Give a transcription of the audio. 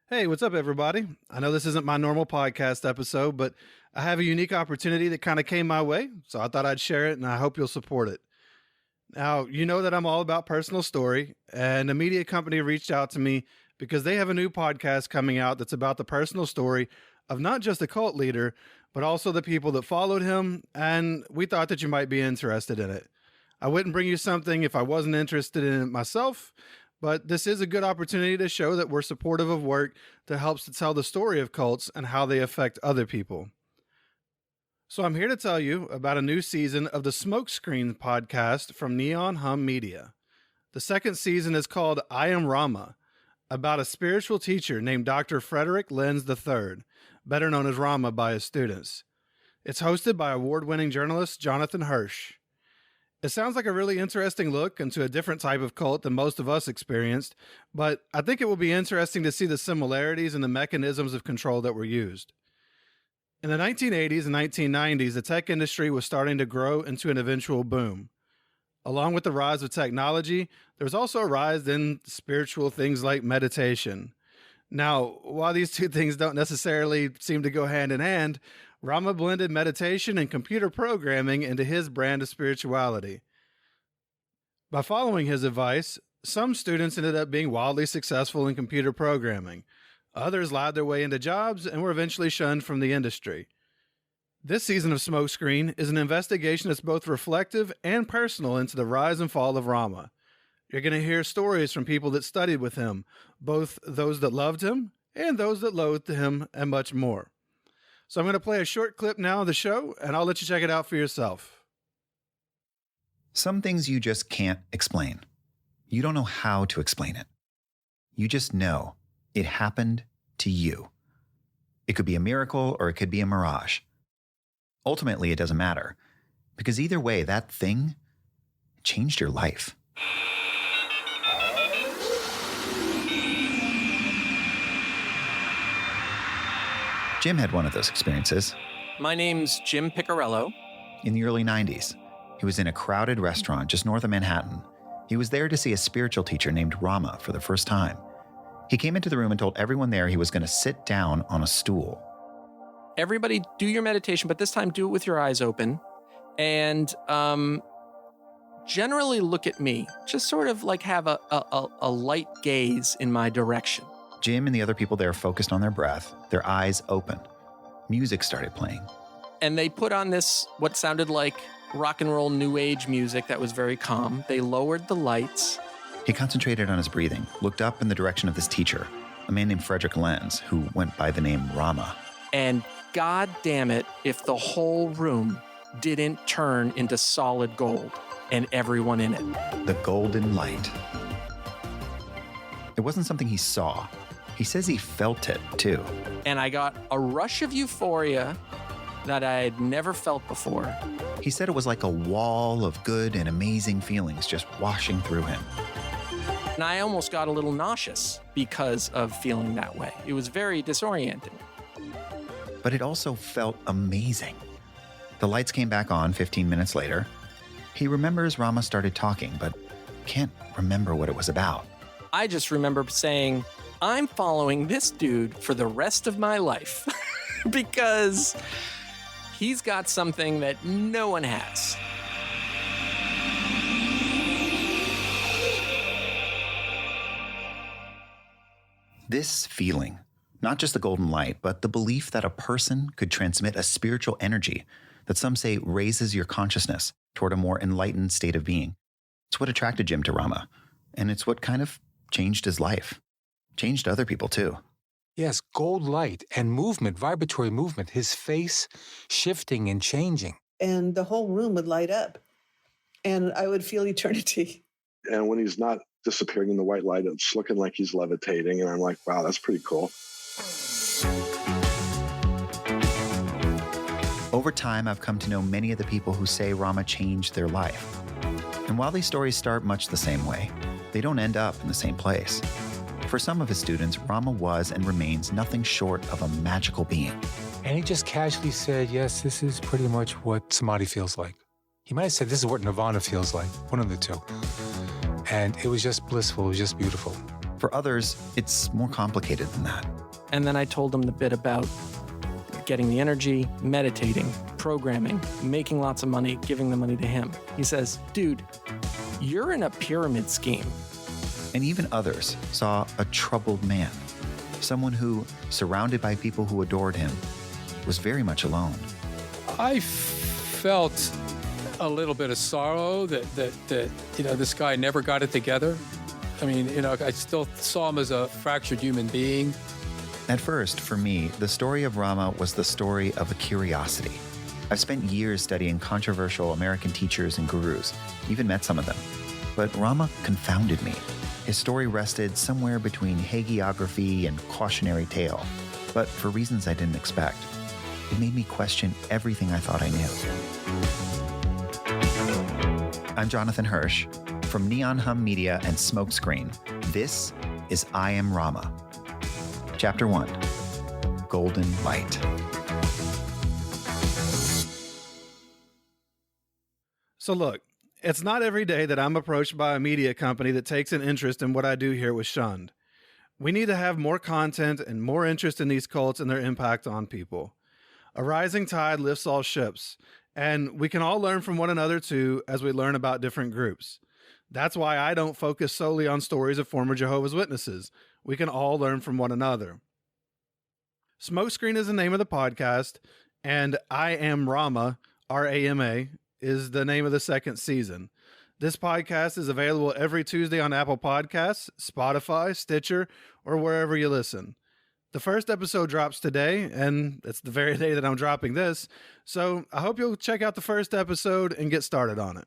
Hey, what's up, everybody? I know this isn't my normal podcast episode, but I have a unique opportunity that kind of came my way, so I thought I'd share it, and I hope you'll support it. Now, you know that I'm all about personal story, and a media company reached out to me because they have a new podcast coming out that's about the personal story of not just a cult leader, but also the people that followed him, and we thought that you might be interested in it. I wouldn't bring you something if I wasn't interested in it myself, but this is a good opportunity to show that we're supportive of work that helps to tell the story of cults and how they affect other people. So I'm here to tell you about a new season of the Smokescreen podcast from Neon Hum Media. The second season is called Am Rama, about a spiritual teacher named Dr. Frederick Lenz III, better known as Rama by his students. It's hosted by award-winning journalist Jonathan Hirsch. It sounds like a really interesting look into a different type of cult than most of us experienced, but I think it will be interesting to see the similarities and the mechanisms of control that were used. In the 1980s and 1990s, the tech industry was starting to grow into an eventual boom. Along with the rise of technology, there was also a rise in spiritual things like meditation. Now, while these two things don't necessarily seem to go hand in hand, Rama blended meditation and computer programming into his brand of spirituality. By following his advice, some students ended up being wildly successful in computer programming. Others lied their way into jobs and were eventually shunned from the industry. This season of Smokescreen is an investigation that's both reflective and personal into the rise and fall of Rama. You're going to hear stories from people that studied with him, both those that loved him and those that loathed him, and much more. So I'm going to play a short clip now of the show, and I'll let you check it out for yourself. Some things you just can't explain. You don't know how to explain it. You just know it happened to you. It could be a miracle or it could be a mirage. Ultimately, it doesn't matter, because either way, that thing changed your life. Jim had one of those experiences. My name's Jim Piccarello. In the early 90s, he was in a crowded restaurant just north of Manhattan. He was there to see a spiritual teacher named Rama for the first time. He came into the room and told everyone there he was going to sit down on a stool. Everybody do your meditation, but this time do it with your eyes open. And generally look at me. Just sort of like have a light gaze in my direction. Jim and the other people there focused on their breath, their eyes open. Music started playing. And they put on this, what sounded like rock and roll new age music that was very calm. They lowered the lights. He concentrated on his breathing, looked up in the direction of this teacher, a man named Frederick Lenz, who went by the name Rama. And God damn it, if the whole room didn't turn into solid gold and everyone in it. The golden light. It wasn't something he saw. He says he felt it, too. And I got a rush of euphoria that I had never felt before. He said it was like a wall of good and amazing feelings just washing through him. And I almost got a little nauseous because of feeling that way. It was very disorienting. But it also felt amazing. The lights came back on 15 minutes later. He remembers Rama started talking, but can't remember what it was about. I just remember saying, I'm following this dude for the rest of my life because he's got something that no one has. This feeling, not just the golden light, but the belief that a person could transmit a spiritual energy that some say raises your consciousness toward a more enlightened state of being. It's what attracted Jim to Rama, and it's what kind of changed his life. Changed other people, too. Yes, gold light and movement, vibratory movement, his face shifting and changing. And the whole room would light up, and I would feel eternity. And when he's not disappearing in the white light, it's looking like he's levitating, and I'm like, wow, that's pretty cool. Over time, I've come to know many of the people who say Rama changed their life. And while these stories start much the same way, they don't end up in the same place. For some of his students, Rama was and remains nothing short of a magical being. And he just casually said, yes, this is pretty much what samadhi feels like. He might have said, this is what nirvana feels like, one of the two. And it was just blissful, it was just beautiful. For others, it's more complicated than that. And then I told him the bit about getting the energy, meditating, programming, making lots of money, giving the money to him. He says, dude, you're in a pyramid scheme. And even others saw a troubled man, someone who, surrounded by people who adored him, was very much alone. I felt a little bit of sorrow that this guy never got it together. I mean, I still saw him as a fractured human being. At first, for me, the story of Rama was the story of a curiosity. I've spent years studying controversial American teachers and gurus, even met some of them. But Rama confounded me. His story rested somewhere between hagiography and cautionary tale, but for reasons I didn't expect. It made me question everything I thought I knew. I'm Jonathan Hirsch. From Neon Hum Media and Smokescreen, this is I Am Rama. Chapter 1, Golden Light. So look, it's not every day that I'm approached by a media company that takes an interest in what I do here with Shunned. We need to have more content and more interest in these cults and their impact on people. A rising tide lifts all ships, and we can all learn from one another too as we learn about different groups. That's why I don't focus solely on stories of former Jehovah's Witnesses. We can all learn from one another. Smokescreen is the name of the podcast, and I Am Rama, R-A-M-A, is the name of the second season. This podcast is available every Tuesday on Apple Podcasts, Spotify, Stitcher, or wherever you listen. The first episode drops today, and it's the very day that I'm dropping this, so I hope you'll check out the first episode and get started on it.